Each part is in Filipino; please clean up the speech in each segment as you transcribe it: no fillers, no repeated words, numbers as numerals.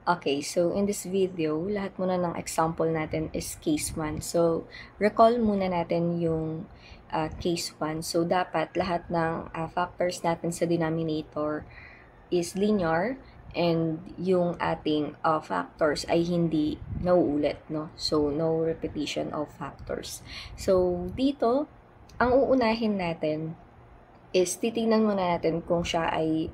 Okay, so in this video, lahat muna ng example natin is case 1. So, recall muna natin yung case 1. So, dapat lahat ng factors natin sa denominator is linear and yung ating factors ay hindi nauulit, no? So, no repetition of factors. So, dito, ang uunahin natin is titingnan muna natin kung siya ay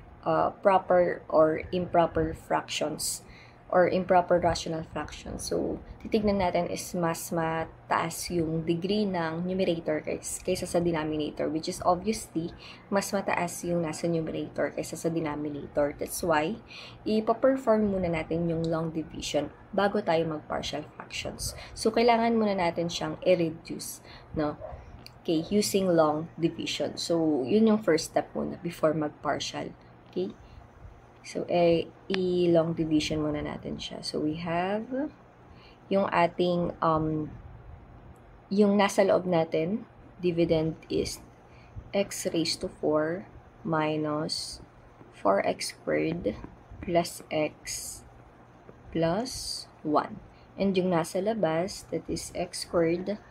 proper or improper fractions or improper rational fractions. So, titignan natin is mas mataas yung degree ng numerator kaysa sa denominator, which is obviously mas mataas yung nasa numerator kaysa sa denominator. That's why, ipaperform muna natin yung long division bago tayo mag-partial fractions. So, kailangan muna natin siyang i-reduce, no? Okay, using long division. So, yun yung first step muna before mag-partial. Okay? So, i-long division muna natin siya. So, we have yung ating, yung nasa loob natin, dividend is x raised to 4 minus 4x squared plus x plus 1. And yung nasa labas, that is x squared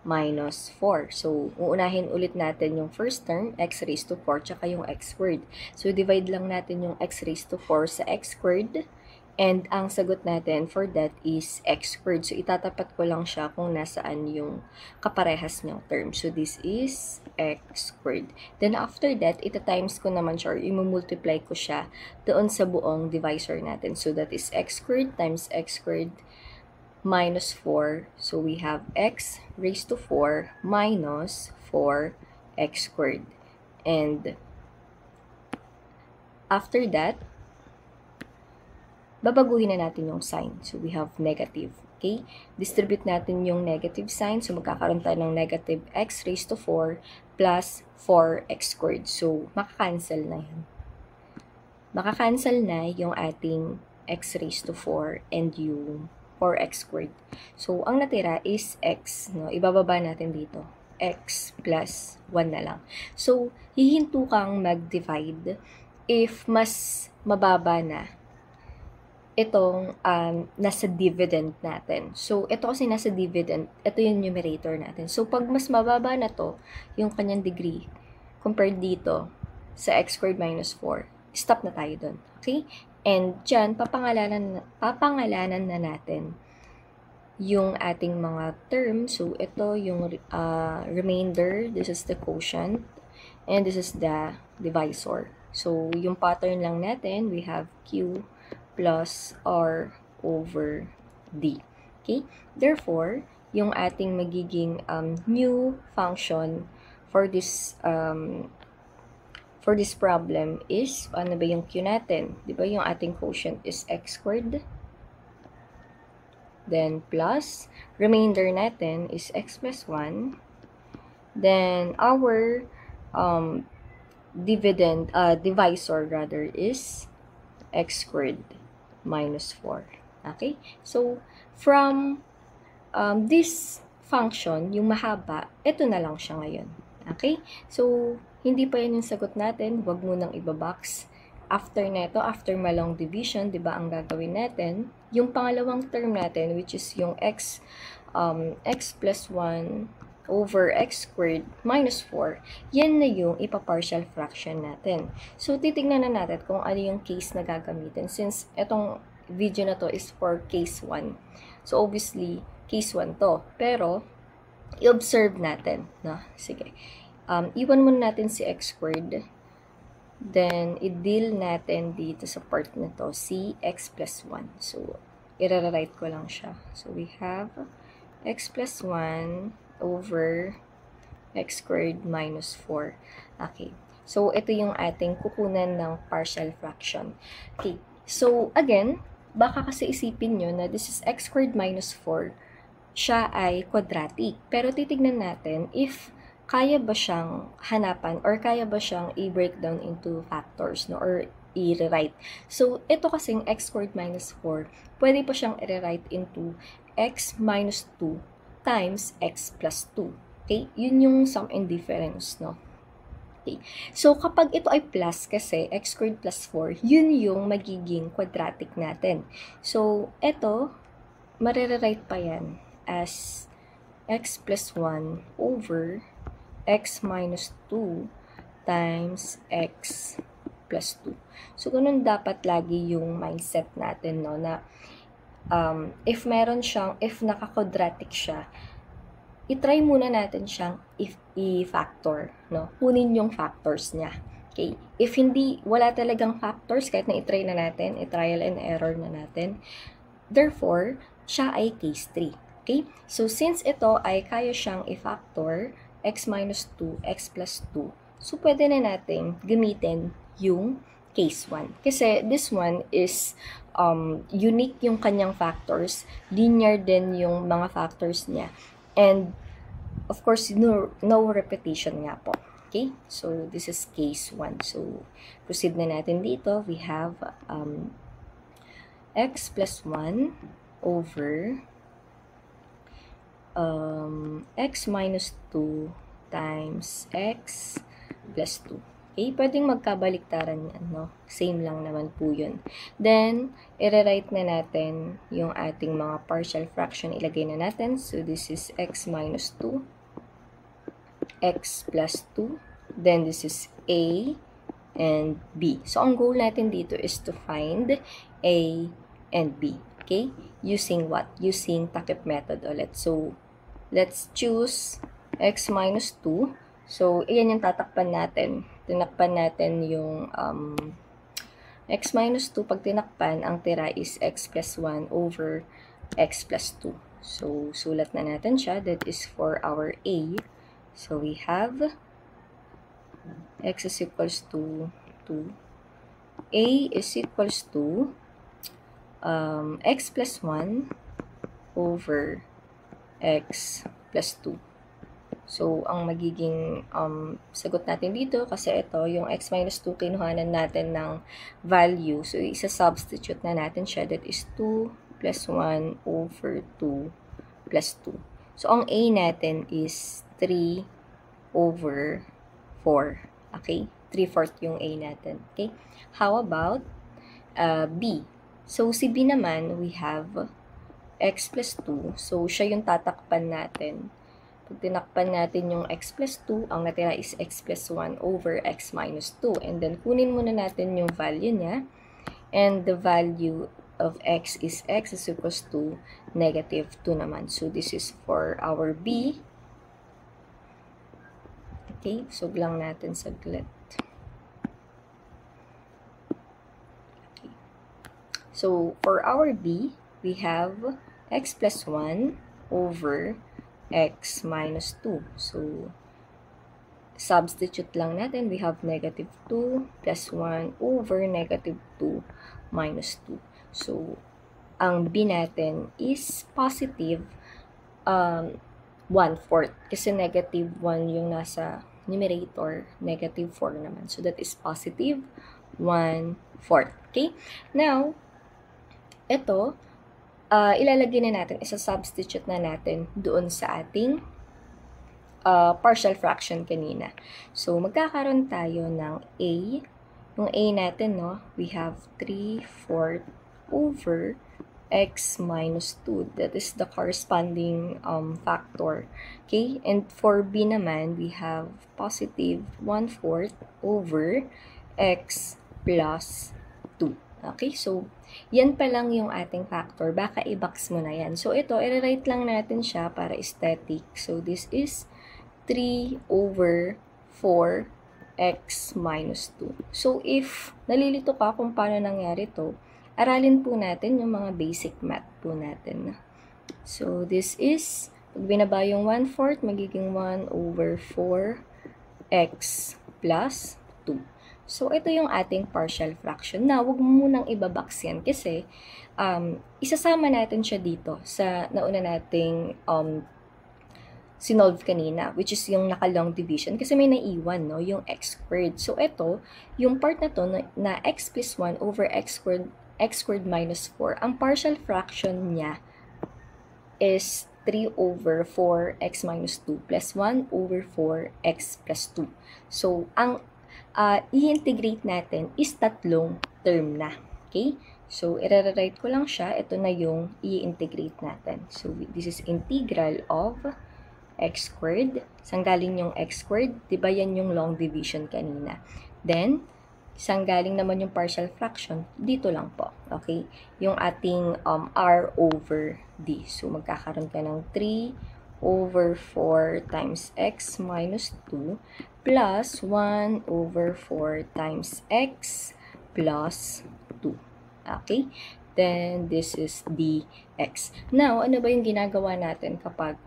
minus 4. So, uunahin ulit natin yung first term, x raised to 4, tsaka yung x squared. So, divide lang natin yung x raised to 4 sa x squared, and ang sagot natin for that is x squared. So, itatapat ko lang siya kung nasaan yung kaparehas niyang term. So, this is x squared. Then, after that, ita-times ko naman siya, or imumultiply ko siya doon sa buong divisor natin. So, that is x squared times x squared minus 4. So, we have x raised to 4 minus 4x squared. And after that, babaguhin na natin yung sign. So, we have negative. Okay? Distribute natin yung negative sign. So, magkakaroon tayo ng negative x raised to 4 plus 4x squared. So, makakancel na yan. Makakancel na yung ating x raised to 4 and yung 4x squared. So, ang natira is x, no? Ibababa natin dito. X plus 1 na lang. So, hihinto kang mag-divide if mas mababa na itong nasa dividend natin. So, ito kasi nasa dividend, ito yung numerator natin. So, pag mas mababa na to, yung kanyang degree, compared dito sa x squared minus 4, stop na tayo dun. Okay? And dyan, papangalanan na natin yung ating mga terms. So, ito yung remainder. This is the quotient. And this is the divisor. So, yung pattern lang natin, we have Q plus R over D. Okay? Therefore, yung ating magiging new function for this problem is, ano ba yung Q natin? Di ba yung ating quotient is x squared? Then plus, remainder natin is x plus 1. Then our divisor rather is x squared minus 4. Okay? So, from this function, yung mahaba, ito na lang siya ngayon. Okay? So, hindi pa yan yung sagot natin. Huwag mo nang ibabox. After neto, after malong division, di ba ang gagawin natin? Yung pangalawang term natin, which is yung x plus 1 over x squared minus 4, yan na yung ipa-partial fraction natin. So, titignan na natin kung ano yung case na gagamitin since etong video na to is for case 1. So, obviously, case 1 to. Pero, i-observe natin. No? Sige. Iwan muna natin si x squared. Then, i-deal natin dito sa part na to, si x plus 1. So, i-rewrite ko lang siya. So, we have x plus 1 over x squared minus 4. Okay. So, ito yung ating kukunan ng partial fraction. Okay. So, again, baka kasi isipin nyo na this is x squared minus 4. Siya ay quadratic. Pero titignan natin if kaya ba siyang hanapan or kaya ba siyang i-breakdown into factors, no, or i-rewrite. So, ito kasing x squared minus 4, pwede pa siyang i-rewrite into x minus 2 times x plus 2. Okay? Yun yung sum and difference, no? Okay. So, kapag ito ay plus kasi, x squared plus 4, yun yung magiging quadratic natin. So, ito, marire-write pa yan as x plus 1 over x minus 2 times x plus 2. So, ganun dapat lagi yung mindset natin, no, na if naka-quadratic siya, i-try muna natin siyang i-factor, no? Kunin yung factors niya. Okay? If wala talagang factors, kahit na i-try na natin, i-trial and error na natin, therefore, siya ay case 3. Okay? So, since ito ay kaya siyang i-factor, x minus 2, x plus 2, so pwede na natin gamitin yung case 1. Kasi this one is unique yung kanyang factors, linear din yung mga factors niya. And, of course, no repetition nga po. Okay? So, this is case 1. So, proceed na natin dito. We have x plus 1 over x minus 2 times x plus 2. Okay? Pwedeng magkabaliktaran yan, no? Same lang naman po yun. Then, i-rewrite na natin yung ating mga partial fraction. Ilagay na natin. So, this is x minus 2, x plus 2. Then, this is a and b. So, ang goal natin dito is to find a and b. Okay? Using what? Using takip method ulit. So, let's choose x minus 2. So, iyan yung tatakpan natin. Tinakpan natin yung x minus 2. Pag tinakpan, ang tira is x plus 1 over x plus 2. So, sulat na natin siya. That is for our a. So, we have x is equals to 2. A is equals to x plus 1 over x plus 2. So, ang magiging sagot natin dito, kasi ito, yung x minus 2, kinuhanan natin ng value. So, isa-substitute na natin siya. That is 2 plus 1 over 2 plus 2. So, ang a natin is 3 over 4. Okay? 3/4 yung a natin. Okay? How about b? So, si b naman, we have x plus 2. So, siya yung tatakpan natin. Pag tinakpan natin yung x plus 2, ang natira is x plus 1 over x minus 2. And then, kunin muna natin yung value niya. And the value of x is equals to negative 2 naman. So, this is for our b. Okay, so lang natin saglit. Okay. So, for our b, we have x plus 1 over x minus 2. So, substitute lang natin. We have negative 2 plus 1 over negative 2 minus 2. So, ang b natin is positive 1/4. Kasi negative 1 yung nasa numerator, negative 4 naman. So, that is positive 1/4. Okay? Now, ito, ilalagay na natin, isa-substitute na natin doon sa ating partial fraction kanina. So, magkakaroon tayo ng a. Yung a natin, no, we have 3/4 over x minus 2. That is the corresponding factor. Okay? And for b naman, we have positive 1/4 over x plus 2. Okay? So, yan pa lang yung ating factor. Baka i-box mo na yan. So, ito, i-write lang natin siya para aesthetic. So, this is 3 over 4 x minus 2. So, if nalilito ka kung paano nangyari to, aralin po natin yung mga basic math po natin. So, this is, pag binaba yung 1/4, magiging 1 over 4 x plus 2. So, ito yung ating partial fraction. Now, huwag mo munang ibabox yan kasi isasama natin siya dito sa nauna nating sinolve kanina, which is yung naka-long division kasi may naiwan, no, yung x squared. So, ito, yung part na to na x plus 1 over x squared minus 4, ang partial fraction niya is 3 over 4x minus 2 plus 1 over 4x plus 2. So, ang i-integrate natin is tatlong term na. Okay? So, i-rewrite ko lang siya. Ito na yung i-integrate natin. So, this is integral of x squared. Saan galing yung x squared? Diba yan yung long division kanina? Then, saan galing naman yung partial fraction? Dito lang po. Okay? Yung ating r over d. So, magkakaroon ka ng 3 over 4 times x minus 2 plus 1 over 4 times x plus 2. Okay? Then, this is dx. Now, ano ba yung ginagawa natin kapag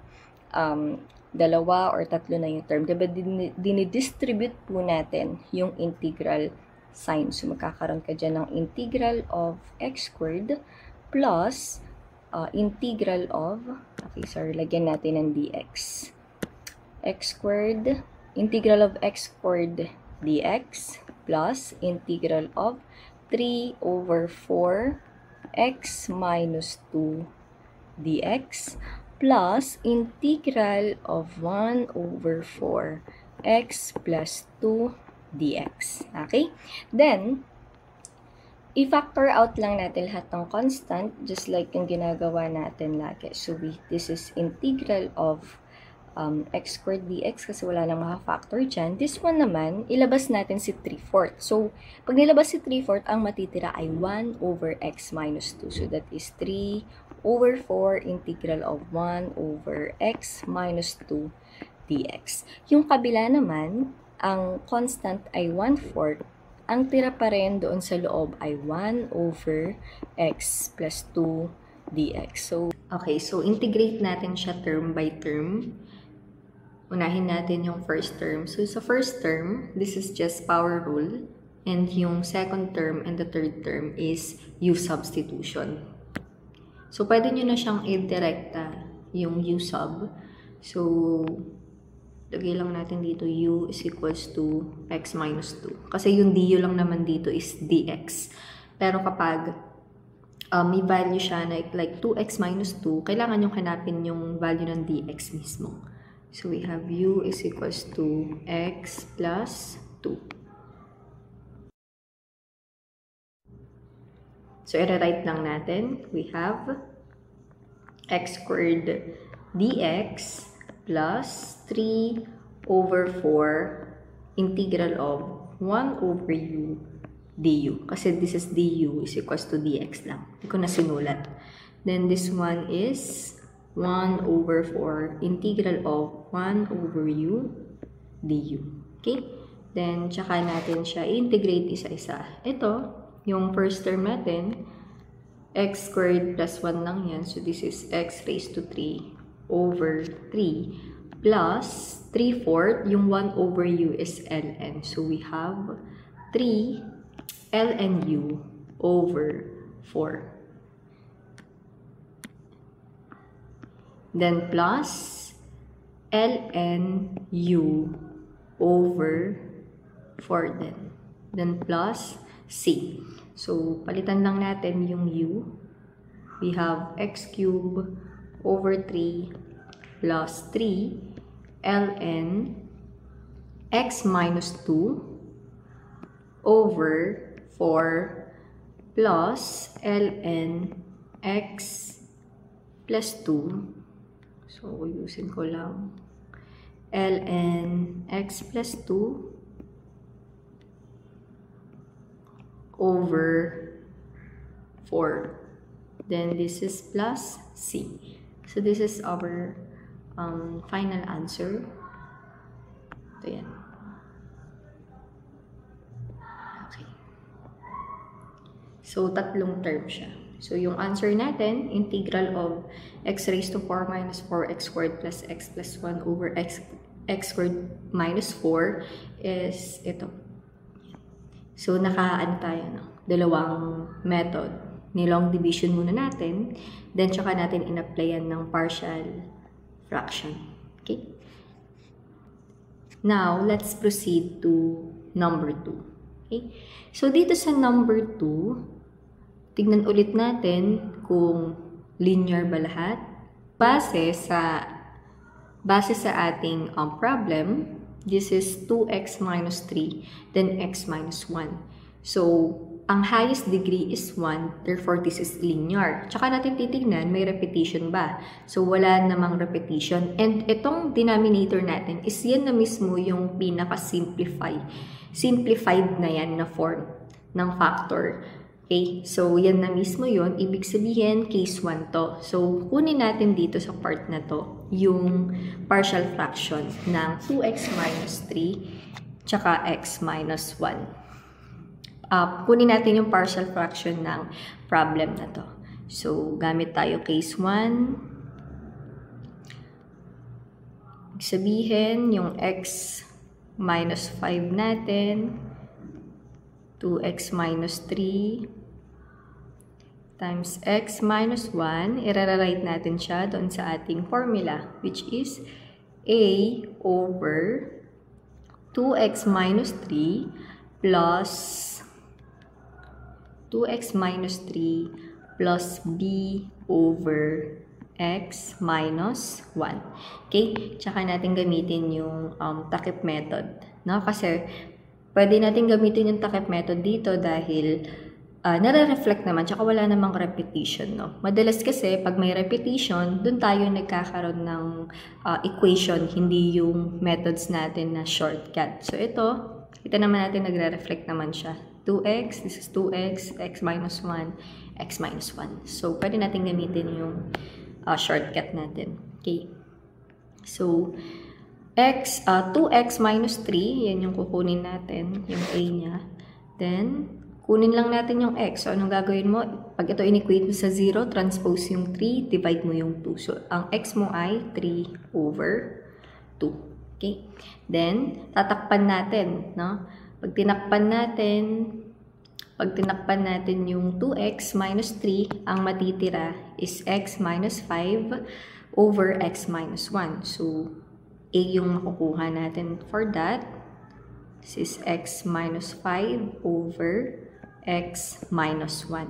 dalawa or tatlo na yung term? Diba, dinidistribute po natin yung integral sign. So, magkakaroon ka dyan ng integral of x squared plus integral of, okay, sorry, lagyan natin ng dx. X squared, integral of x squared dx plus integral of 3 over 4 x minus 2 dx plus integral of 1 over 4 x plus 2 dx. Okay? Then, i-factor out lang natin lahat ng constant just like yung ginagawa natin lagi. So, this is integral of x squared dx kasi wala nang maka-factor dyan. This one naman, ilabas natin si 3/4. So, pag nilabas si 3/4, ang matitira ay 1 over x minus 2. So, that is 3 over 4 integral of 1 over x minus 2 dx. Yung kabila naman, ang constant ay 1/4. Ang tira pa rin doon sa loob ay 1 over x plus 2 dx. So, okay, so integrate natin siya term by term. Unahin natin yung first term. So, sa first term, this is just power rule. And yung second term and the third term is u substitution. So, pwede nyo na siyang i-direkta yung u sub. So, lagay lang natin dito u is equals to x minus 2. Kasi yung du lang naman dito is dx. Pero kapag may value siya like 2x minus 2, kailangan yung hanapin yung value ng dx mismo. So, we have u is equals to x plus 2. So, i-write lang natin. We have x squared dx plus 3 over 4 integral of 1 over u du. Kasi this is du is equals to dx lang. Hindi ko na sinulat. Then, this one is 1 over 4 integral of 1 over u du. Okay? Then, tsaka natin siya integrate isa-isa. Ito, yung first term natin, x squared plus 1 lang yan. So, this is x raised to 3 over 3 plus 3/4. Yung 1 over u is ln. So, we have 3 ln u over 4. Then, plus ln u over 4 din. Then, plus c. So, palitan lang natin yung u. We have x cubed over 3 plus 3 ln x minus 2 over 4 plus ln x plus 2. So, usin ko lang ln x plus 2 over 4. Then, this is plus c. So, this is our final answer. Ito yan. Okay. So, tatlong term siya. So, yung answer natin, integral of x raised to 4 minus 4x squared plus x plus 1 over x squared minus 4 is ito. So, nakaano tayo, no? Dalawang method. Ni-long division muna natin, then tsaka natin in-applyan ng partial fraction. Okay? Now, let's proceed to number 2. Okay? So, dito sa number 2, tignan ulit natin kung linear ba lahat. Base sa ating problem, this is 2x minus 3, then x minus 1. So, ang highest degree is 1, therefore this is linear. Tsaka natin titignan, may repetition ba? So, wala namang repetition. And itong denominator natin is yan na mismo yung pinaka-simplified na yan na form ng factor. Okay, so yan na mismo yun. Ibig sabihin, case 1 to. So, kunin natin dito sa part na to, yung partial fraction ng 2x minus 3 tsaka x minus 1. Kunin natin yung partial fraction ng problem na to. So, gamit tayo case 1. Ibig sabihin, yung x minus 5 natin, 2x minus 3 times x minus 1, i-rewrite natin siya doon sa ating formula, which is a over 2x minus 3 plus 2x minus 3 plus b over x minus 1. Okay? Tsaka natin gamitin yung takip method. No? Kasi pwede natin gamitin yung takip method dito dahil nare-reflect naman, tsaka wala namang repetition, no? Madalas kasi, pag may repetition, dun tayo nagkakaroon ng equation, hindi yung methods natin na shortcut. So, ito, kita naman natin nagre-reflect naman siya. 2x, this is 2x, x minus 1, x minus 1. So, pwede natin gamitin yung shortcut natin. Okay. So, 2x minus 3, yan yung kukunin natin, yung a niya. Then, kunin lang natin yung x. So, anong gagawin mo? Pag ito in-equate mo sa 0, transpose yung 3, divide mo yung 2. So, ang x mo ay 3 over 2. Okay? Then, tatakpan natin, no? Pag tinakpan natin yung 2x minus 3, ang matitira is x minus 5 over x minus 1. So, a yung makukuha natin for that. This is x minus 5 over x minus 1.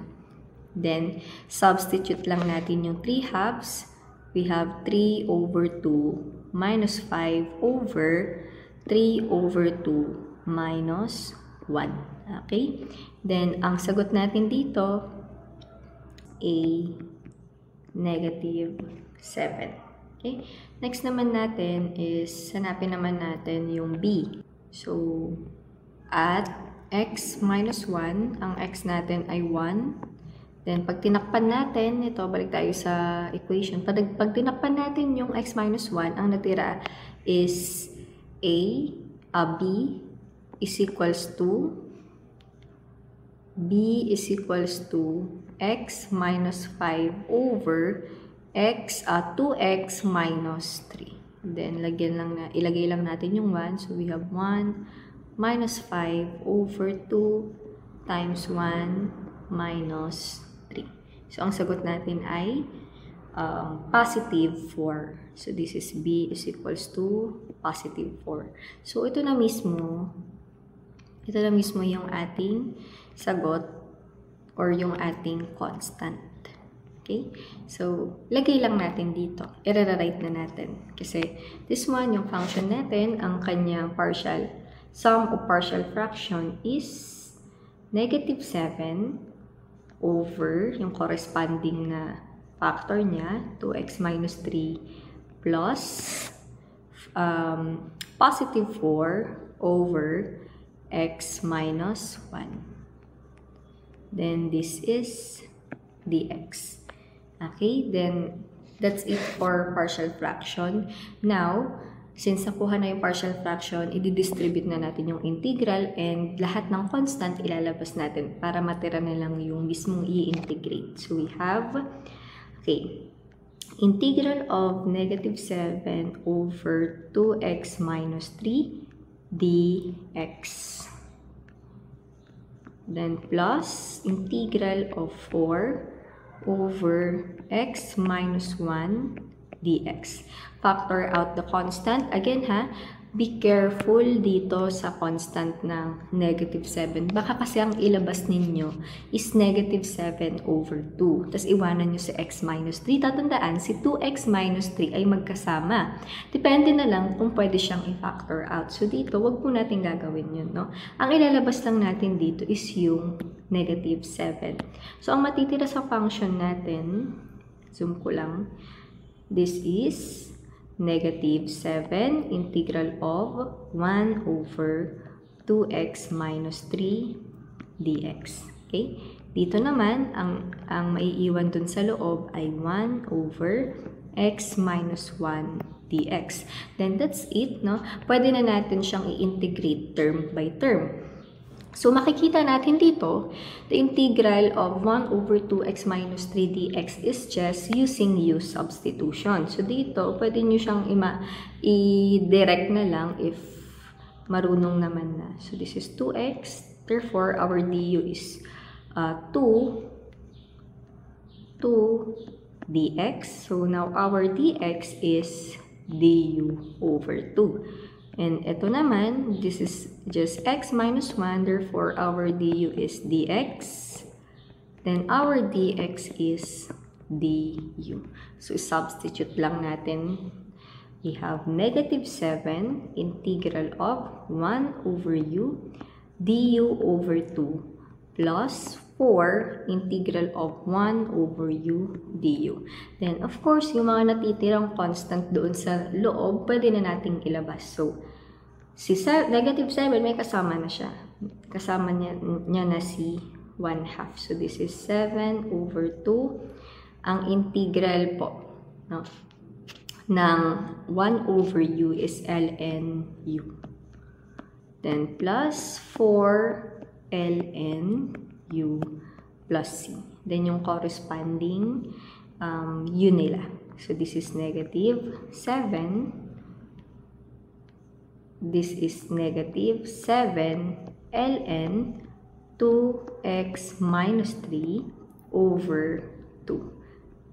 Then, substitute lang natin yung 3 halves. We have 3 over 2 minus 5 over 3 over 2 minus 1. Okay? Then, ang sagot natin dito, a negative 7. Okay? Next naman natin is, hanapin naman natin yung b. So, at x minus 1, ang x natin ay 1. Then, pag tinakpan natin, ito, balik tayo sa equation. Pag tinakpan natin yung x minus 1, ang natira is b is equals to x minus 5 over 2x minus 3. Then, ilagay lang natin yung 1. So, we have 1 minus 5 over 2 times 1 minus 3. So, ang sagot natin ay positive 4. So, this is b is equals to positive 4. So, ito na mismo yung ating sagot or yung ating constant. Okay? So, lagay lang natin dito. I-rewrite na natin. Kasi, this one, yung function natin, ang kanyang sum of partial fraction is negative 7 over yung corresponding na factor niya, 2x minus 3 plus positive 4 over x minus 1. Then, this is dx. Okay? Then, that's it for partial fraction. Now, since nakuha na yung partial fraction, i-distribute na natin yung integral and lahat ng constant ilalabas natin para matira na lang yung mismong i-integrate. So, we have, okay, integral of negative 7 over 2x minus 3 dx. Then, plus integral of 4 over x minus 1 dx. Factor out the constant. Again, Be careful dito sa constant ng negative 7. Baka kasi ang ilabas ninyo is negative 7 over 2. Tapos iwanan nyo si x minus 3. Tatandaan, si 2x minus 3 ay magkasama. Depende na lang kung pwede siyang i-factor out. So dito, wag po natin gagawin yun, no? Ang ilalabas lang natin dito is yung negative 7. So ang matitira sa function natin, zoom ko lang, this is negative 7 integral of 1 over 2x minus 3 dx. Okay? Dito naman, ang maiiwan dun sa loob ay 1 over x minus 1 dx. Then that's it, no? Pwede na natin siyang i-integrate term by term. So, makikita natin dito, the integral of 1 over 2x minus 3 dx is just using u substitution. So, dito, pwede nyo siyang i-direct na lang if marunong naman na. So, this is 2x. Therefore, our du is 2 dx. So, now our dx is du over 2. And ito naman, this is just x minus 1, therefore our du is dx. Then our dx is du. So, substitute lang natin. We have negative 7 integral of 1 over u du over 2 plus 4 integral of 1 over u du. Then, of course, yung mga natitirang constant doon sa loob, pwede na nating ilabas. So, si negative 7, may kasama na siya. Kasama niya na si 1/2. So, this is 7 over 2. Ang integral po, no, ng 1 over u is ln u. Then, plus 4 ln u plus c. Then, yung corresponding u nila. So, this is negative 7. This is negative 7 ln 2x minus 3 over 2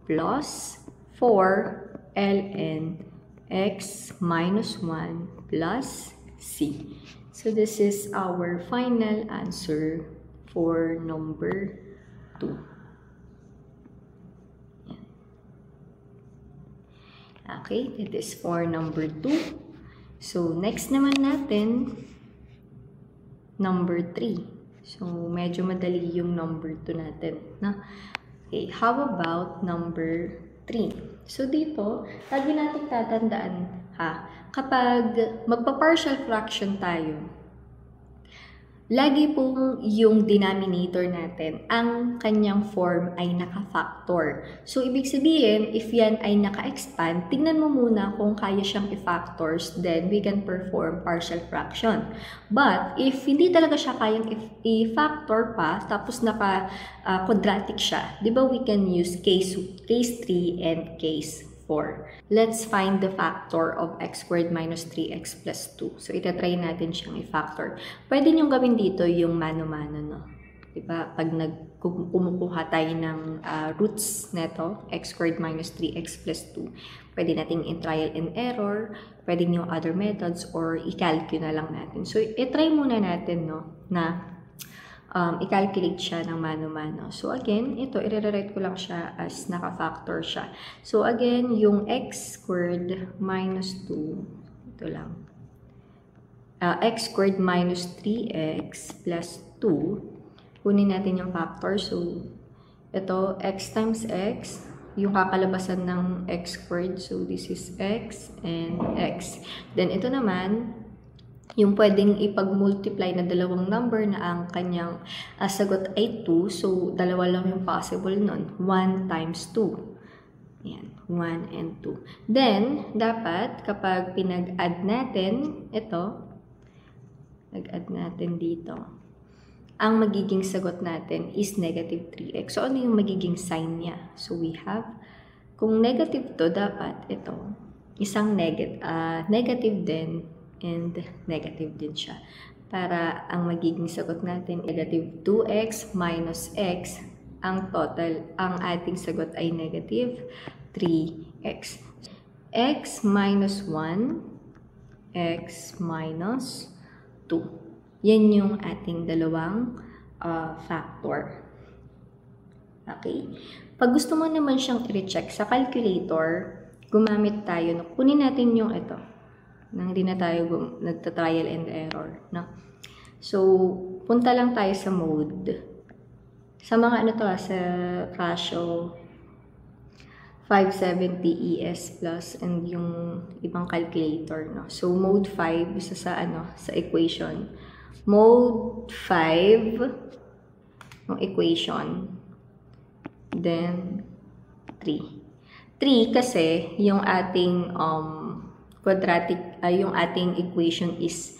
plus 4 ln x minus 1 plus c. So, this is our final answer for number 2. Okay, that is for number 2. So, next naman natin, number 3. So, medyo madali yung number 2 natin. No? Okay, how about number 3? So, dito, lagi natin tatandaan, kapag magpa-partial fraction tayo, lagi pong yung denominator natin, ang kanyang form ay naka-factor. So, ibig sabihin, if yan ay naka-expand, tingnan mo muna kung kaya siyang i-factors, then we can perform partial fraction. But, if hindi talaga siya kayang i-factor pa, tapos naka-quadratic siya, di ba we can use case 3 and case 4. Let's find the factor of x squared minus 3x plus 2. So, itatry natin siyang i-factor. Pwede nyo gawin dito yung mano-mano, no? Diba? Pag kumukuha tayo ng roots neto, x squared minus 3x plus 2, pwede nating in-trial and error, pwede nyo other methods, or i-calculate na lang natin. So, i-try muna natin, no, na i-calculate siya ng mano-mano. So, again, ito, i-rewrite ko lang siya as naka-factor siya. So, again, yung x squared minus 2, ito lang. X squared minus 3x plus 2, kunin natin yung factor. So, ito, x times x, yung kakalabasan ng x squared. So, this is x and x. Then, ito naman, yung pwedeng ipag-multiply na dalawang number na ang kanyang sagot ay 2. So, dalawa lang yung possible nun. 1 times 2. Yan. 1 and 2. Then, dapat kapag pinag-add natin, ito, nag-add natin dito, ang magiging sagot natin is negative 3x. So, ano yung magiging sign niya? So, we have, kung negative to, dapat ito, isang negative din, and negative din siya. Para ang magiging sagot natin, negative 2x minus x, ang total, ang ating sagot ay negative 3x. X minus 1 x minus 2. Yan yung ating dalawang factor. Okay? Pag gusto mo naman siyang i-recheck sa calculator, gumamit tayo, kunin natin yung ito. Nang hindi na tayo nagta-trial and error. No? So, punta lang tayo sa mode. Sa mga ano to, sa Casio 570 ES Plus and yung ibang calculator. No? So, mode 5, isa sa equation. Mode 5, ng equation. Then, 3. 3 kasi yung ating yung ating equation is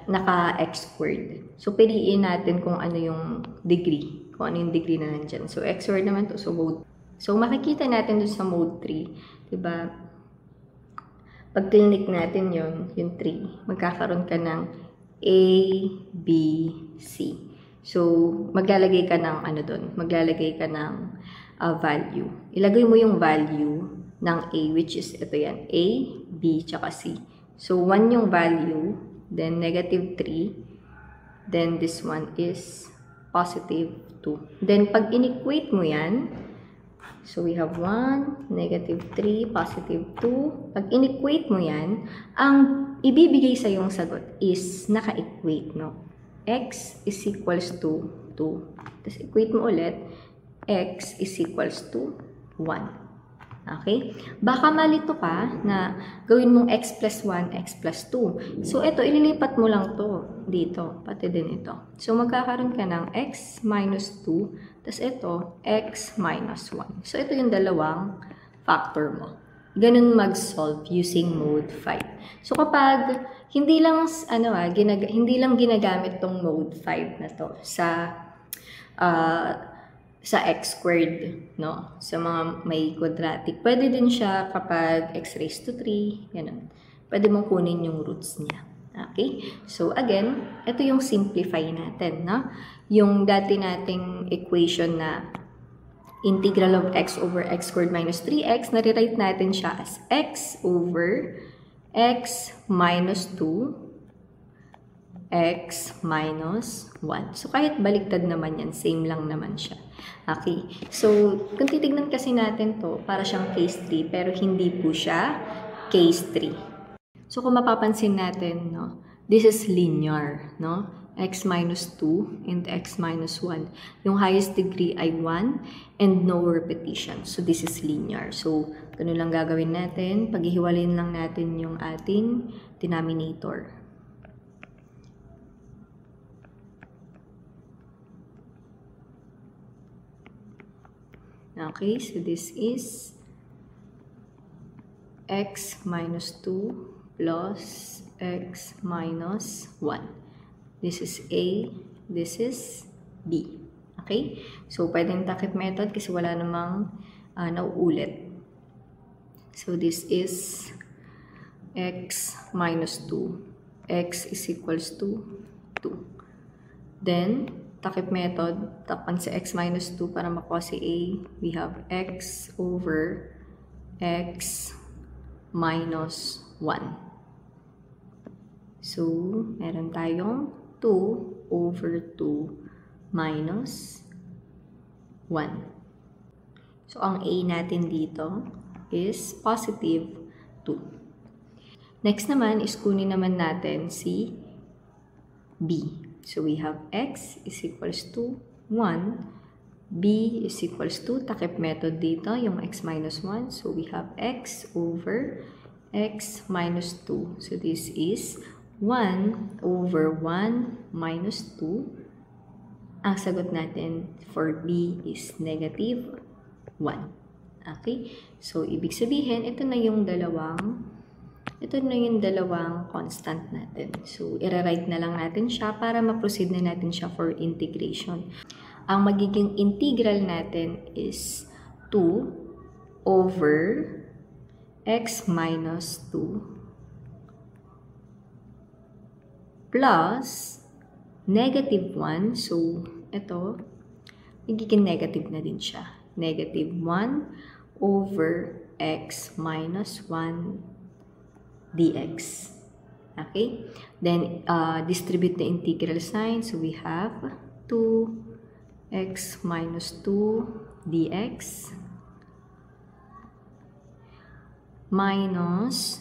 naka-x squared. So, piliin natin kung ano yung degree. Kung ano yung degree na nandyan. So, x squared naman to. So, makikita natin dun sa mode 3. Diba? Pag click natin yung 3, magkakaroon ka ng A, B, C. So, maglalagay ka ng maglalagay ka ng value. Ilagay mo yung value ng A, which is ito yan. A, B, tsaka C. So, 1 yung value, then negative 3, then this one is positive 2. Then, pag inequate mo yan, so we have 1, negative 3, positive 2. Pag inequate mo yan, ang ibibigay sa yung sagot is naka-equate, no? X is equals to 2. Tapos equate mo ulit, x is equals to 1. Okay? Baka malito ka na gawin mong x plus 1, x plus 2. So, ito, ililipat mo lang to dito, pati din ito. So, magkakaroon ka ng x minus 2, tapos ito, x minus 1. So, ito yung dalawang factor mo. Ganun mag-solve using mode 5. So, kapag hindi lang ginagamit tong mode 5 na to sa x squared, no? Sa mga may quadratic. Pwede din siya kapag x raised to 3, ganun. Pwede mong kunin yung roots niya. Okay? So, again, ito yung simplify natin, no? Yung dati nating equation na integral of x over x squared minus 3x, nare-write natin siya as x over x minus 2 x minus 1. So, kahit baliktad naman yan, same lang naman siya. Okay. So, kung titignan kasi natin to, para siyang case 3, pero hindi po siya case 3. So, kung mapapansin natin, no, this is linear, no? X minus 2 and x minus 1. Yung highest degree ay 1 and no repetition. So, this is linear. So, ganun lang gagawin natin. Paghihiwalayin lang natin yung ating denominator. Okay, so this is x minus 2 plus x minus 1. This is A, this is B. Okay? So, pwedeng takip method kasi wala namang nauulit. So, this is x minus 2. X is equals to 2. Then, takip method, takpan si x minus 2 para makuha si A. We have x over x minus 1. So, meron tayong 2 over 2 minus 1. So, ang A natin dito is positive 2. Next naman is kunin naman natin si B. So, we have x is equals to 1. B is equals to, takip method dito, yung x minus 1. So, we have x over x minus 2. So, this is 1 over 1 minus 2. Ang sagot natin for B is negative 1. Okay? So, ibig sabihin, ito na yung dalawang constant natin. So, i-rewrite na lang natin siya para ma-proceed na natin siya for integration. Ang magiging integral natin is 2 over x minus 2 plus negative 1. So, ito, magiging negative na din siya. Negative 1 over x minus 1 dx. Okay? Then, distribute the integral sign. So, we have 2x minus 2 dx minus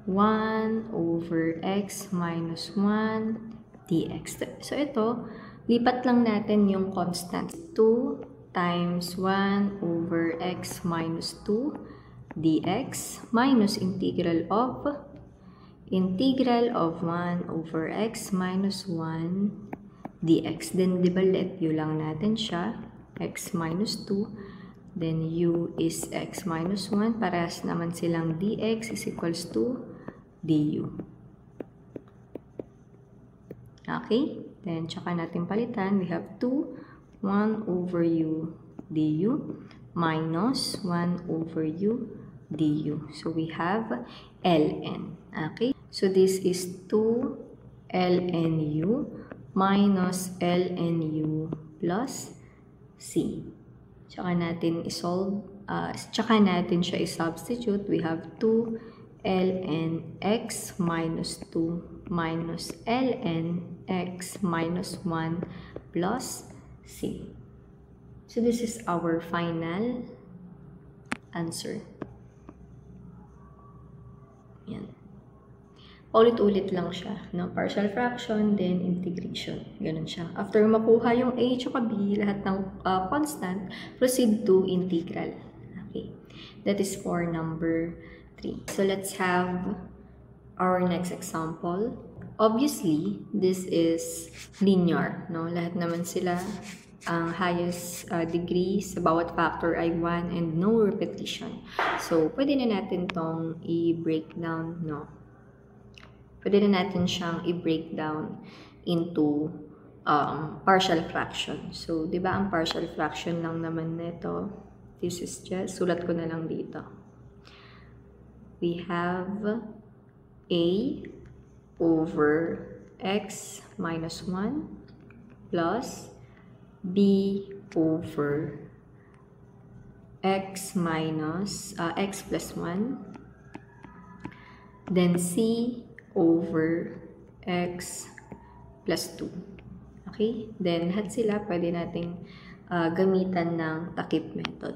1 over x minus 1 dx. So, ito, lipat lang natin yung constant. 2 times 1 over x minus 2 dx minus integral of 1 over x minus 1 dx. Then, di ba, let u lang natin siya, x minus 2. Then, u is x minus 1. Parehas naman silang dx is equals to du. Okay? Then, tsaka natin palitan. We have 2, 1 over u du minus 1 over u du. So, we have ln. Okay? So, this is 2 ln u minus ln u plus c. Tsaka natin isolve, tsaka natin siya i-substitute. We have 2 ln x minus 2 minus ln x minus 1 plus c. So, this is our final answer. Yan. Ulit-ulit lang siya, no? Partial fraction, then integration. Ganun siya. After makuha yung a at b, lahat ng constant, proceed to integral. Okay. That is for number 3. So, let's have our next example. Obviously, this is linear, no? Lahat naman sila, ang highest degree sa bawat factor ay 1 and no repetition. So, pwede na natin tong i-break down, no? Pwede na natin siyang i-break down into partial fraction. So, di ba ang partial fraction lang naman nito? This is just, sulat ko na lang dito. We have a over x minus 1 plus b over x minus x plus 1, then c over x plus 2. Okay? Then, lahat sila pwede nating gamitan ng takip method.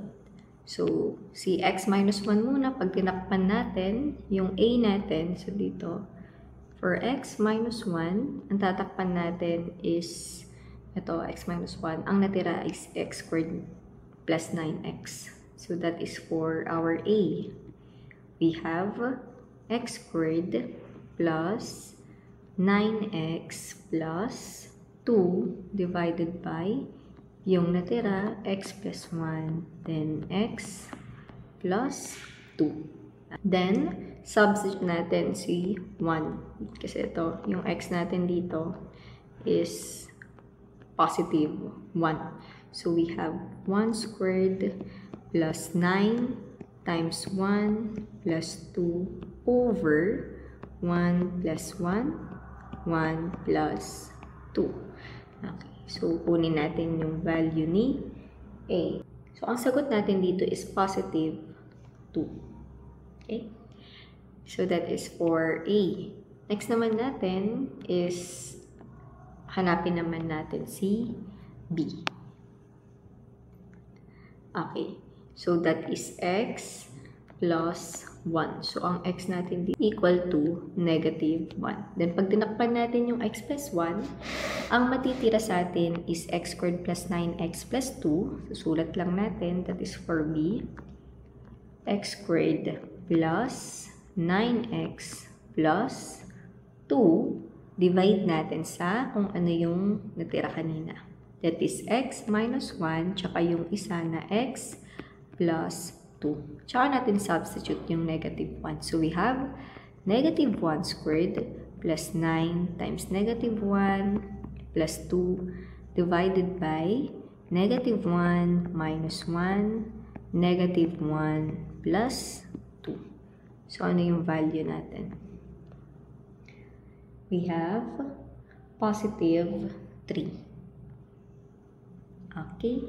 So, si x minus 1 muna, pag tinakpan natin, yung a natin, so dito, for x minus 1, ang tatakpan natin is, ito, x minus 1. Ang natira is x squared plus 9x. So, that is for our a. We have x squared plus 9x plus 2 divided by yung natira, x plus 1, then x plus 2. Then, substitute natin si 1. Kasi ito, yung x natin dito is positive 1. So, we have 1 squared plus 9 times 1 plus 2 over 1 plus 1, 1 plus 2. Okay. So, kunin natin yung value ni a. So, ang sagot natin dito is positive 2. Okay? So, that is for a. Next naman natin is hanapin naman natin si b. Okay. So, that is x plus 1. So, ang x natin dito equal to negative 1. Then, pag tinakpan natin yung x plus 1, ang matitira sa atin is x squared plus 9x plus 2. Susulat lang natin. That is for b. X squared plus 9x plus 2. Divide natin sa kung ano yung natira kanina. That is x minus 1, tsaka yung isa na x plus 2. Tsaka natin substitute yung negative 1. So, we have negative 1 squared plus 9 times negative 1 plus 2 divided by negative 1 minus 1, negative 1 plus 2. So, ano yung value natin? We have positive 3. Okay?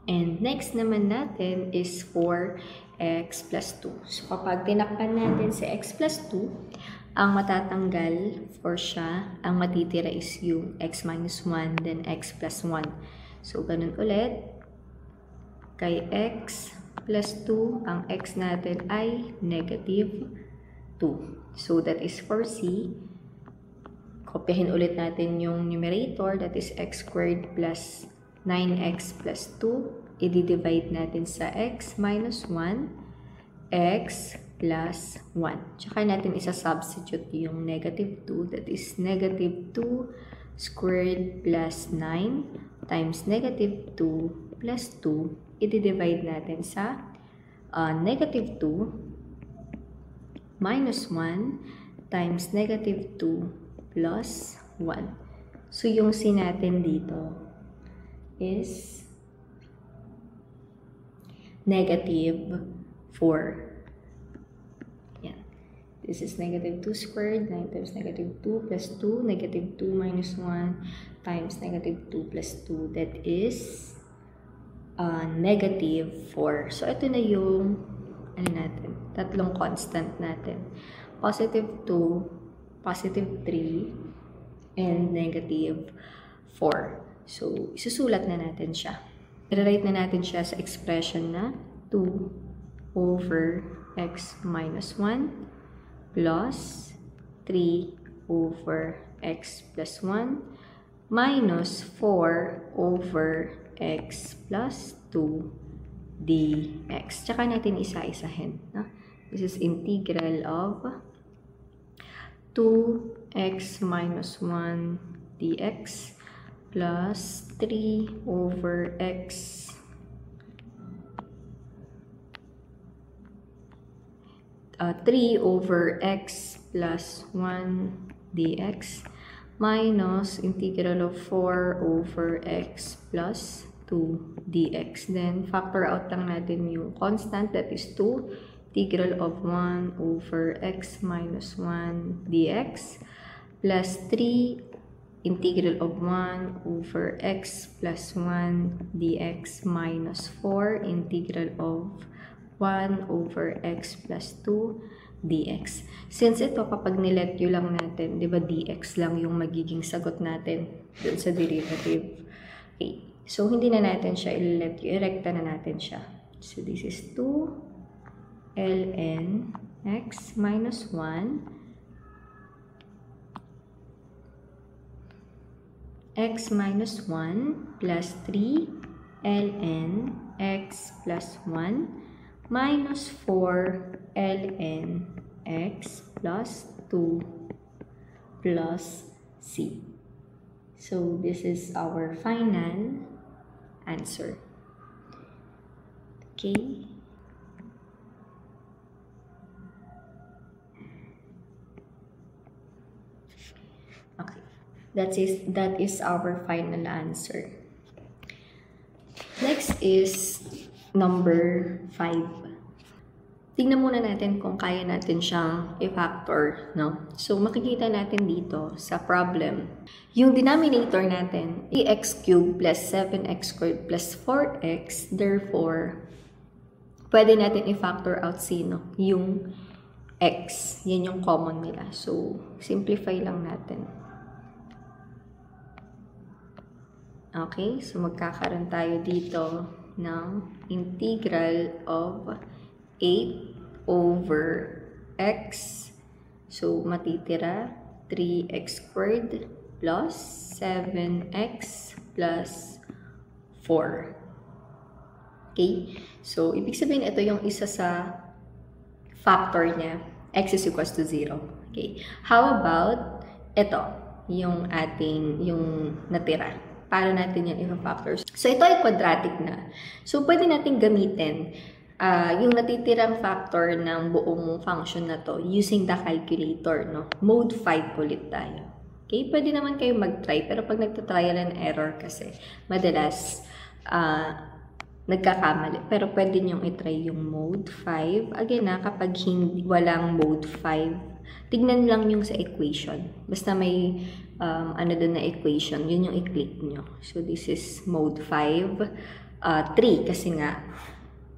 And next naman natin is for x plus 2. So, kapag tinakpan natin si x plus 2, ang matatanggal for siya, ang matitira is yung x minus 1, then x plus 1. So, ganun ulit. Kay x plus 2, ang x natin ay negative 2. So, that is for C. Kopyahin ulit natin yung numerator, that is x squared plus 9x plus 2, i-divide natin sa x minus 1, x plus 1. Tsaka natin isa-substitute yung negative 2, that is negative 2 squared plus 9 times negative 2 plus 2, i-divide natin sa negative 2 minus 1 times negative 2 plus 1. So, yung C natin dito is negative 4. Yan. This is negative 2 squared, 9 times negative 2 plus 2, negative 2 minus 1 times negative 2 plus 2. That is negative 4. So, ito na yung tatlong constant natin. Positive 2, positive 3, and negative 4. So, isusulat na natin siya. I-write na natin siya sa expression na 2 over x minus 1 plus 3 over x plus 1 minus 4 over x plus 2 dx. Tsaka natin isa-isahin. No? This is integral of 2x minus 1 dx plus 3 over x plus 1 dx minus integral of 4 over x plus 2 dx. Then, factor out lang natin yung constant, that is 2, integral of 1 over x minus 1 dx plus 3 integral of 1 over x plus 1 dx minus 4 integral of 1 over x plus 2 dx. Since ito, kapag nilet nyo lang natin, di ba dx lang yung magiging sagot natin dun sa derivative. Okay. So, hindi na natin siya i-let nyo. I-recta na natin siya. So, this is 2 ln x minus 1 x minus 1 plus 3 ln x plus 1 minus 4 ln x plus 2 plus c. So, this is our final answer. Okay. Okay. That is our final answer. Next is number 5. Tingnan muna natin kung kaya natin siyang i-factor, no? So, makikita natin dito sa problem, yung denominator natin, x cubed plus 7x squared plus 4x, therefore, pwede natin i-factor out sino? Yung x. Yan yung common nila. So, simplify lang natin. Okay, so magkakaroon tayo dito ng integral of 8 over x. So, matitira 3x squared plus 7x plus 4. Okay, so ibig sabihin ito yung isa sa factor niya, x is equals to 0. Okay, how about ito, yung natira? Paano natin yan i-factor? So, ito ay quadratic na. So, pwede natin gamitin yung natitirang factor ng buong function na to using the calculator, no? Mode 5 ulit tayo. Okay? Pwede naman kayo mag-try, pero pag nagta-trial and error kasi, madalas nagkakamali. Pero pwede nyo i-try yung mode 5. Again kapag walang mode 5, tignan lang yung sa equation. Basta may doon na equation, yun yung i-click nyo. So, this is mode 5. 3 kasi nga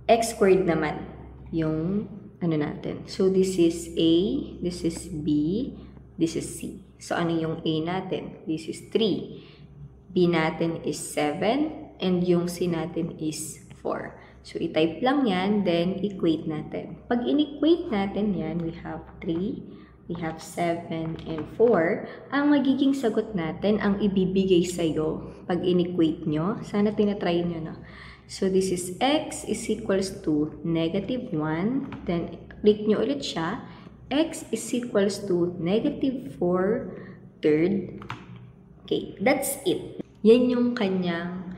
x squared naman yung ano natin. So, this is A, this is B, this is C. So, ano yung A natin? This is 3. B natin is 7, and yung C natin is 4. So, i-type lang yan, then equate natin. Pag in-equate natin yan, we have 3, we have 7, and 4. Ang magiging sagot natin, ang ibibigay sa'yo, pag in-equate nyo, sana tinatry nyo, no? So, this is x is equals to -1. Then, click nyo ulit siya. X is equals to -4/3. Okay, that's it. Yan yung kanyang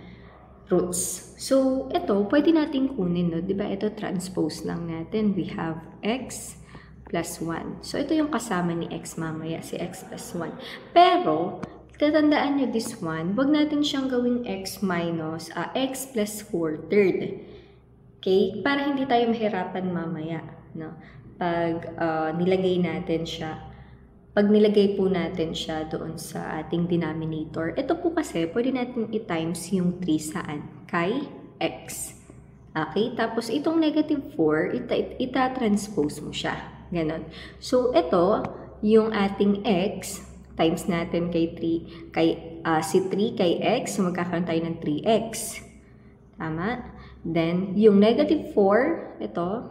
roots. So, ito, pwede natin kunin, no? Diba, ito transpose lang natin. We have x plus 1. So, ito yung kasama ni x mamaya, si x plus 1. Pero, tatandaan nyo this one, wag natin siyang gawing x minus, x plus 4/3. Okay? Para hindi tayo mahirapan mamaya, no? Pag nilagay natin siya, pag nilagay po natin siya doon sa ating denominator, ito po kasi, pwede natin i-times yung 3 saan? Kay x. Okay? Tapos, itong -4, ita-transpose mo siya. Ganon. So, ito, yung ating x, times natin kay 3, si 3 kay x, so magkakaroon tayo ng 3x. Tama? Then, yung -4, ito,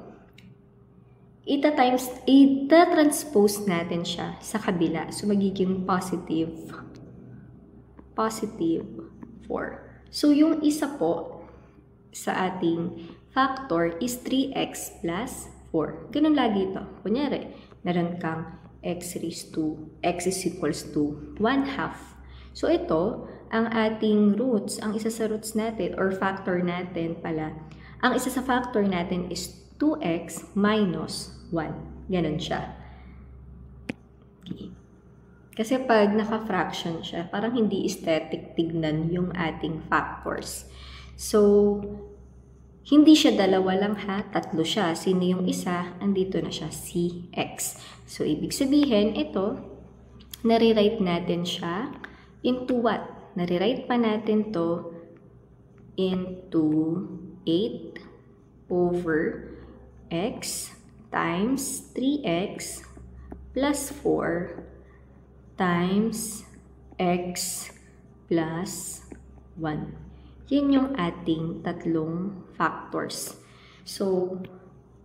ita-transpose natin siya sa kabila. So, magiging positive 4. So, yung isa po sa ating factor is 3x plus 4. Ganun lagi ito. Kunyari, meron kang x is equals to 1/2. So, ito, ang ating roots, ang isa sa roots natin, or factor natin pala, ang isa sa factor natin is 2x minus 1. Ganon siya. Okay. Kasi pag naka-fraction siya, parang hindi aesthetic tignan yung ating factors. So, hindi siya dalawa lang ha, tatlo siya. Sino yung isa? Andito na siya, si x. So, ibig sabihin, ito, nare-write natin siya into what? Nare-write pa natin to into 8 over x times 3x plus 4 times x plus 1. Yan yung ating tatlong factors. So,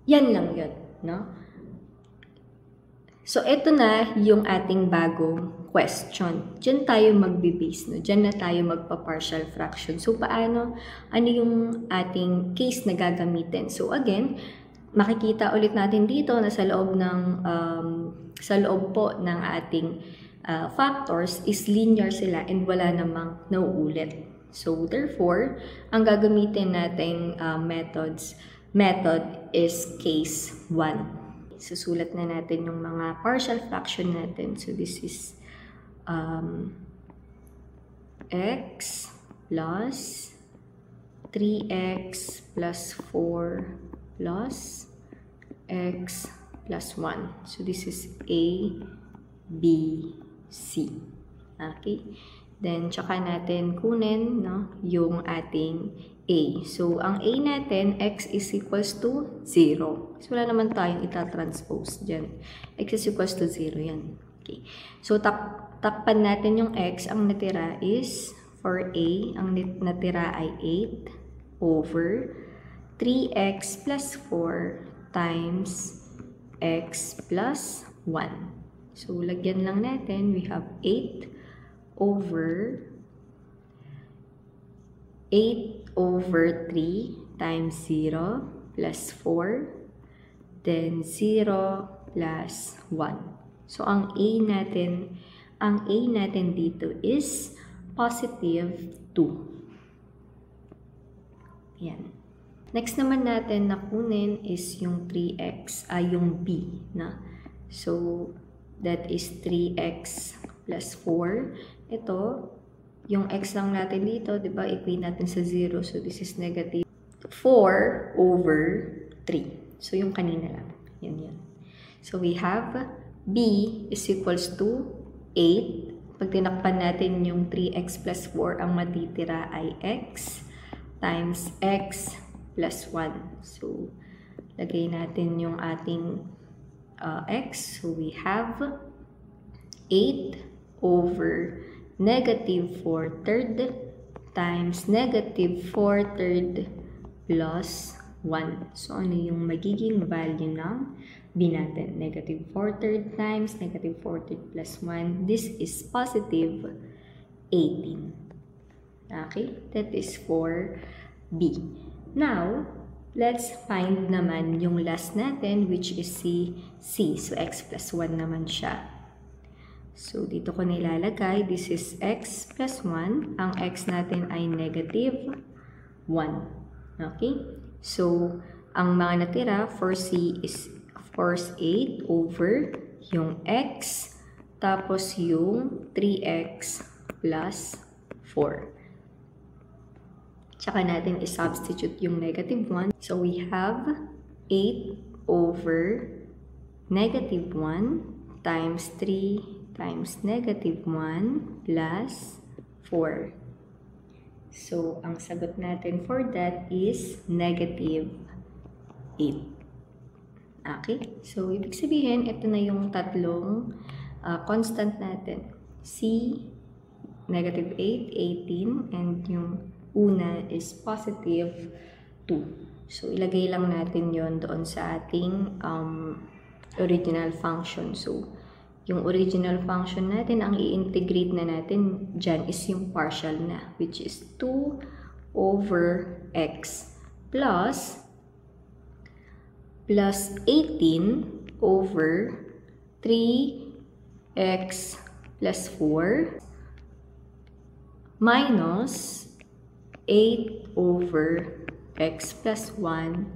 yan lang yun, no? So, ito na yung ating bagong question. Diyan tayo magbe-base, no? Diyan na tayo magpa-partial fraction. So, paano? Ano yung ating case na gagamitin? So, again, makikita ulit natin dito na sa loob po ng ating factors is linear sila and wala namang nauulit. So, therefore, ang gagamitin nating method is case 1. Susulat na natin yung mga partial fraction natin. So, this is x plus 3x plus 4 plus x plus 1. So, this is A, B, C. Okay? Then, tsaka natin kunin, no, yung ating A. So, ang A natin, x is equals to 0. So, wala naman tayong itatranspose dyan. X is equals to 0 yan. Okay. So, takpan natin yung x. Ang natira is, for A, ang natira ay 8 over 3x plus 4 times x plus 1. So, lagyan lang natin. We have 8 over 3 times 0 plus 4, then 0 plus 1. So, ang A natin dito is positive 2. Yan. Next naman natin na kunin is yung 3x, yung B, na. So, that is 3x plus 4. Ito, yung x lang natin dito, di ba, equate natin sa 0. So, this is negative 4 over 3. So, yung kanina lang. Yan. So, we have B is equals to 8. Pag tinakpan natin yung 3x plus 4, ang matitira ay x times x plus 1. So, lagay natin yung ating x. So, we have 8 over negative 4/3 times negative 4/3 plus 1. So, ano yung magiging value ng b natin? Negative 4/3 times negative 4/3 plus 1. This is positive 18. Okay? That is for b. Now, let's find naman yung last natin, which is c. So, x plus 1 naman siya. So, dito ko nilalagay, this is x plus 1. Ang x natin ay negative 1. Okay? So, ang mga natira for c is, of course, 8 over yung x, tapos yung 3x plus 4. Tsaka natin i-substitute yung negative 1. So, we have 8 over negative 1 times 3 times negative 1 plus 4. So, ang sagot natin for that is negative 8. Okay? So, ibig sabihin, ito na yung tatlong constant natin. C, negative 8, 18, and yung una is positive 2. So, ilagay lang natin yon doon sa ating original function. So, yung original function natin, ang i-integrate na natin dyan is yung partial na, which is 2 over x plus 18 over 3x plus 4 minus 8 over x plus 1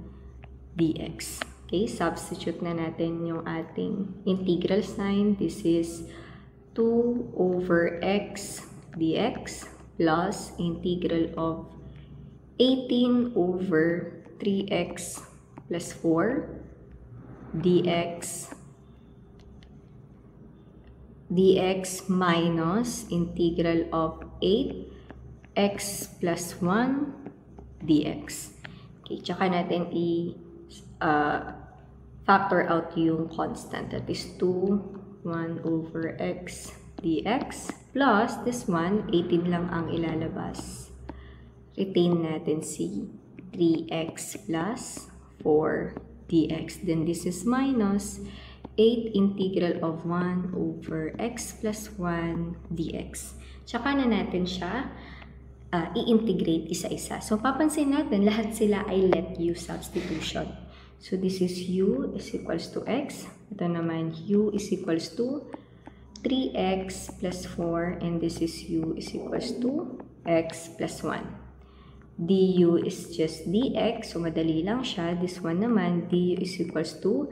dx. Okay, substitute na natin yung ating integral sign. This is 2 over x dx plus integral of 18 over 3x plus 4 dx minus integral of 8x plus 1 dx. Okay, tsaka natin factor out yung constant. That is 2, 1 over x dx plus this one, 18 lang ang ilalabas. Retain natin si 3x plus 4 dx. Then this is minus 8 integral of 1 over x plus 1 dx. Tsaka na natin siya i-integrate isa-isa. So, papansin natin, lahat sila ay let u substitution. So, this is u is equals to x. Ito naman, u is equals to 3x plus 4. And this is u is equals to x plus 1. du is just dx. So, madali lang siya. This one naman, du is equals to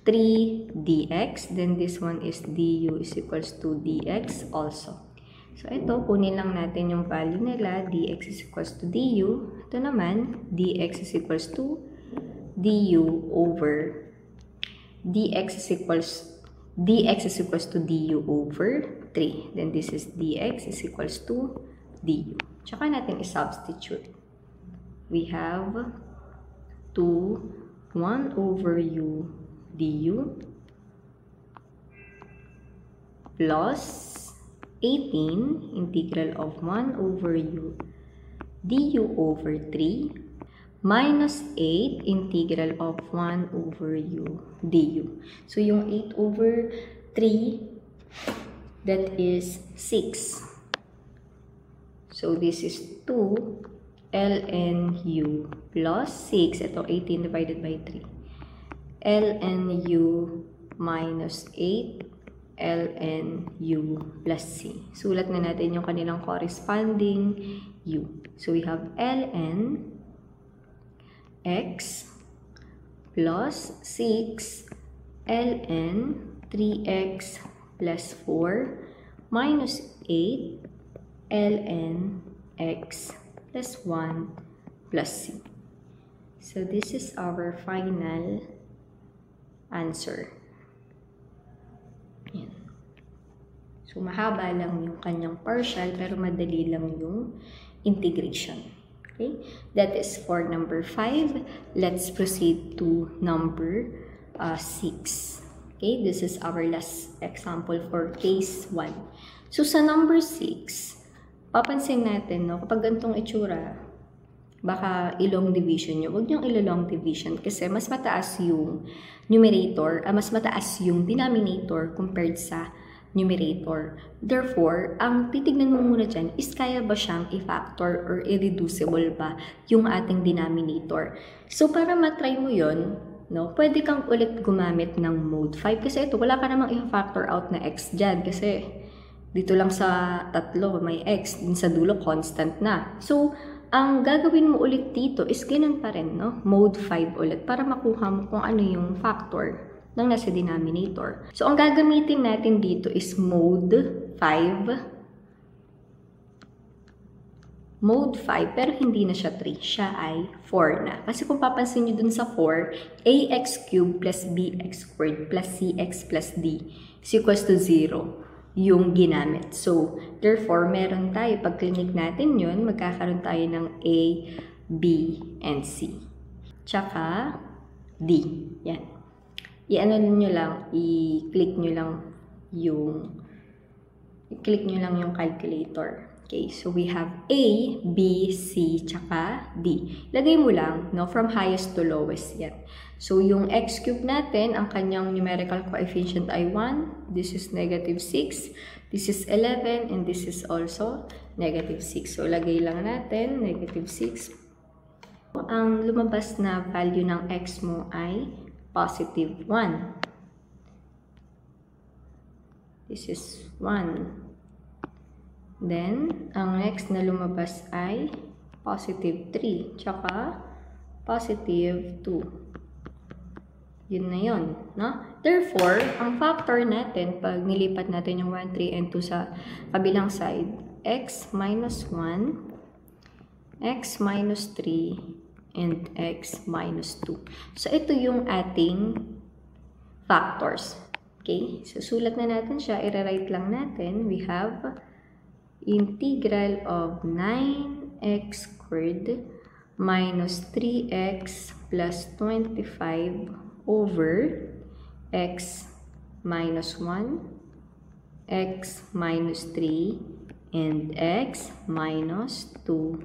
3 dx. Then, this one is du is equals to dx also. So, ito, kunin lang natin yung value nila. Dx is equals to du. Ito naman, dx is equals to du over dx is equals to du over 3. Then this is dx is equals to du. Tsaka natin i-substitute. We have 2, 1 over u du plus 18 integral of 1 over u du over 3 minus 8 integral of 1 over u du. So, yung 8 over 3, that is 6. So, this is 2 ln u plus 6. Ito, 18 divided by 3. ln u minus 8 ln u plus c. Sulat na natin yung kanilang corresponding u. So, we have ln x plus 6 ln 3x plus 4 minus 8 ln x plus 1 plus c. So, this is our final answer. Yan. So, mahaba lang yung kanyang partial pero madali lang yung integration. Okay, that is for number 5. Let's proceed to number 6. Okay, this is our last example for case 1. So, sa number 6, papansin natin, no, kapag ganitong itsura, baka ilong division nyo. Huwag nyo ilong division kasi mas mataas yung numerator, mas mataas yung denominator compared sa numerator. Therefore, ang titignan mo muna dyan is kaya ba siyang i-factor or irreducible ba yung ating denominator. So, para matry mo yon, no, pwede kang ulit gumamit ng mode 5 kasi ito, wala ka namang i-factor out na x dyan kasi dito lang sa tatlo may x, din sa dulo constant na. So, ang gagawin mo ulit dito is ganun pa rin, no? Mode 5 ulit para makuha mo kung ano yung factor ng nasa denominator. So, ang gagamitin natin dito is mode 5. Mode 5, pero hindi na siya 3. Siya ay 4 na. Kasi kung papansin nyo dun sa 4, ax cubed plus bx squared plus cx plus d is equals to 0 yung ginamit. So, therefore, meron tayo, pag clinic natin yun, magkakaroon tayo ng a, b, and c. Tsaka d. Yan. I-ano nyo lang, i-click nyo lang yung calculator. Okay, so we have A, B, C, tsaka D. Lagay mo lang, no, from highest to lowest yan. So, yung x cube natin, ang kanyang numerical coefficient ay 1. This is negative 6. This is 11. And this is also negative 6. So, lagay lang natin, negative 6. Ang lumabas na value ng x mo ay positive 1. This is 1. Then, ang next na lumabas ay positive 3. Tsaka, positive 2. Yun na yun, no? Therefore, ang factor natin, pag nilipat natin yung 1, 3, and 2 sa kabilang side, x minus 1, x minus 3, and x minus 2. So, ito yung ating factors. Okay? So, sulat na natin siya. I-write lang natin. We have integral of 9x squared minus 3x plus 25 over x minus 1, x minus 3, and x minus 2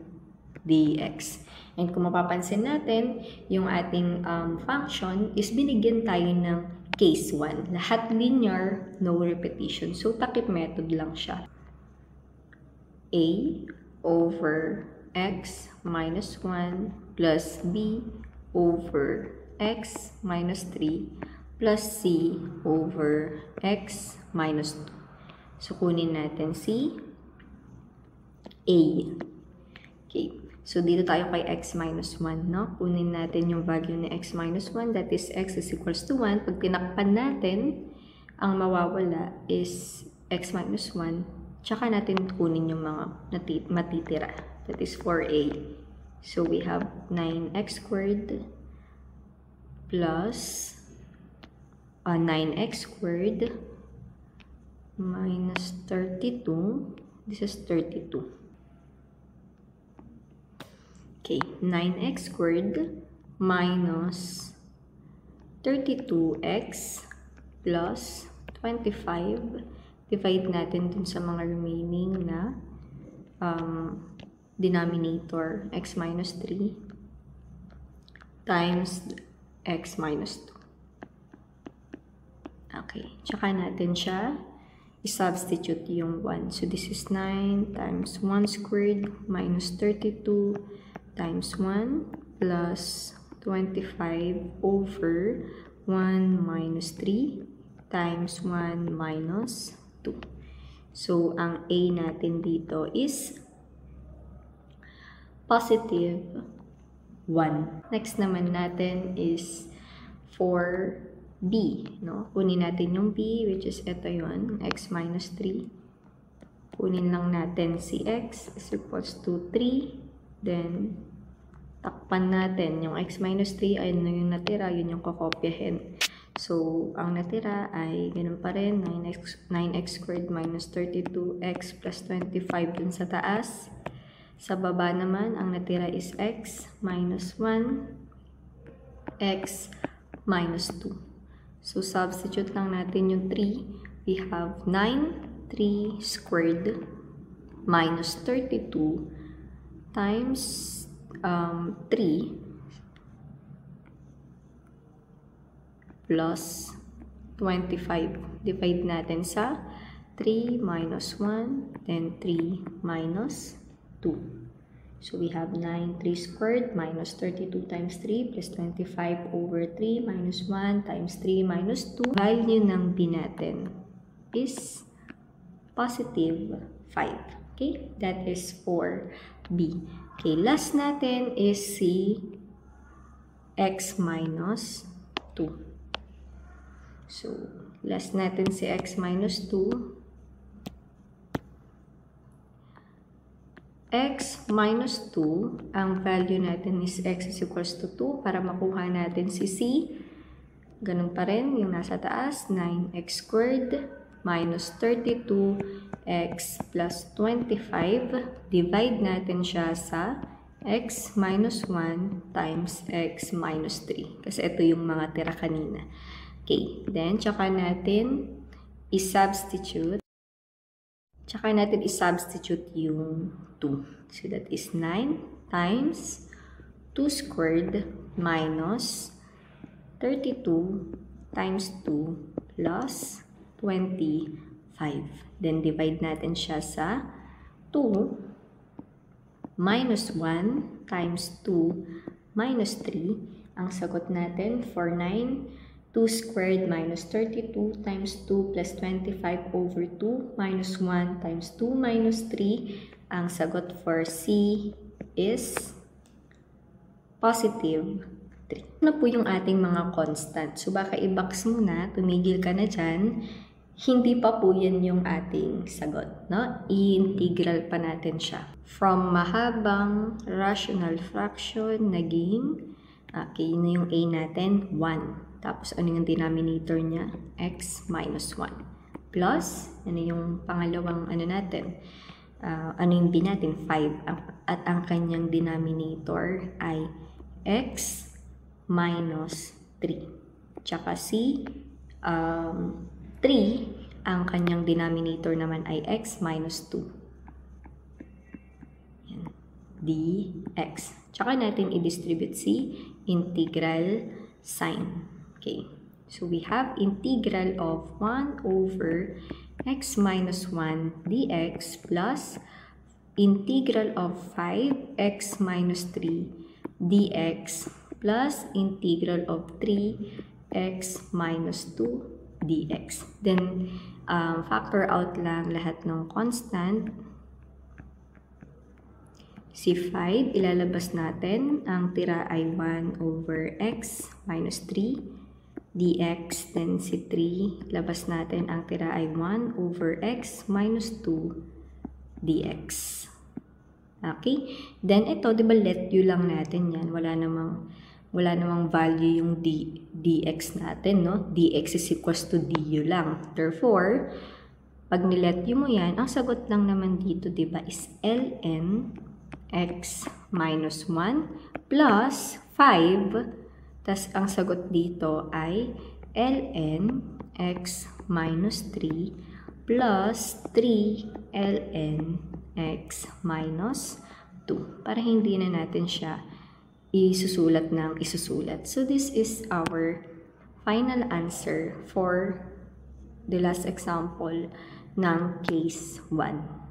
dx. And kung mapapansin natin, yung ating function is binigyan tayo ng case 1. Lahat linear, no repetition. So, takip method lang siya. A over x minus 1 plus b over x minus 3 plus c over x minus 2. So, kunin natin si A. Okay. So, dito tayo kay x minus 1, no? Kunin natin yung value ni x minus 1. That is, x is equals to 1. Pag tinakpan natin, ang mawawala is x minus 1. Tsaka natin kunin yung mga matitira. That is 4a. So, we have 9x squared plus 9x squared minus 32. This is 32. Okay, 9x squared minus 32x plus 25. Divide natin dun sa mga remaining na denominator, x minus 3 times x minus 2. Okay, tsaka natin siya i-substitute yung 1. So, this is 9 times 1 squared minus 32 times 1 plus 25 over 1 minus 3 times 1 minus 2. So, ang A natin dito is positive 1. Next naman natin is for B, no? Kunin natin yung B, which is ito yun, x minus 3. Kunin lang natin si x is equals to 3. Then, takpan natin yung x minus 3 ay ano yung natira, yun yung kokopyahin. So, ang natira ay ganun pa rin, 9x squared minus 32x plus 25 dun sa taas. Sa baba naman, ang natira is x minus 1, x minus 2. So, substitute lang natin yung 3. We have 9, 3 squared minus 32 times 3 plus 25. Divide natin sa 3 minus 1, then 3 minus 2. So, we have 9, 3 squared minus 32 times 3 plus 25 over 3 minus 1 times 3 minus 2. Value ng b natin is positive 5. Okay? That is for b. Okay, last natin is si x minus 2. So, last natin si x minus 2. X minus 2, ang value natin is x is equals to 2 para makuha natin si c. Ganun pa rin yung nasa taas, 9x squared minus 32x plus 25. Divide natin siya sa x minus 1 times x minus 3. Kasi ito yung mga tira kanina. Okay, then tsaka natin i-substitute. Tsaka natin i-substitute yung 2. So, that is 9 times 2 squared minus 32 times 2 plus 25. Then, divide natin siya sa 2 minus 1 times 2 minus 3. Ang sagot natin for 9, 2 squared minus 32 times 2 plus 25 over 2 minus 1 times 2 minus 3. Ang sagot for C is positive 3. Ano po yung ating mga constant? So, baka i-box muna, tumigil ka na dyan. Hindi pa po yan yung ating sagot, no? I-integral pa natin siya. From mahabang rational fraction, naging, okay, yun yung A natin, 1. Tapos, ano yung denominator niya? X minus 1. Plus, ano yung pangalawang ano natin? Ano yung B natin? 5. At ang kanyang denominator ay X minus 3. Tsaka C, 3. Ang kanyang denominator naman ay X minus 2. Yan. dx. Tsaka natin i-distribute C, integral sign. Okay, so we have integral of 1 over x minus 1 dx plus integral of 5x minus 3 dx plus integral of 3x minus 2 dx. Then, factor out lang lahat ng constant. Si 5, ilalabas natin. Ang tira ay 1 over x minus 3 dx, then si 3, labas natin, ang tira ay 1 over x minus 2 dx. Okay? Then ito, di ba, let u lang natin yan. Wala namang value yung dx natin, no? Dx is equals to du lang. Therefore, pag nilet u mo yan, ang sagot lang naman dito, di ba, is ln x minus 1 plus 5. Tas ang sagot dito ay ln x minus 3 plus 3 ln x minus 2. Para hindi na natin siya isusulat ng isusulat. So, this is our final answer for the last example ng case 1.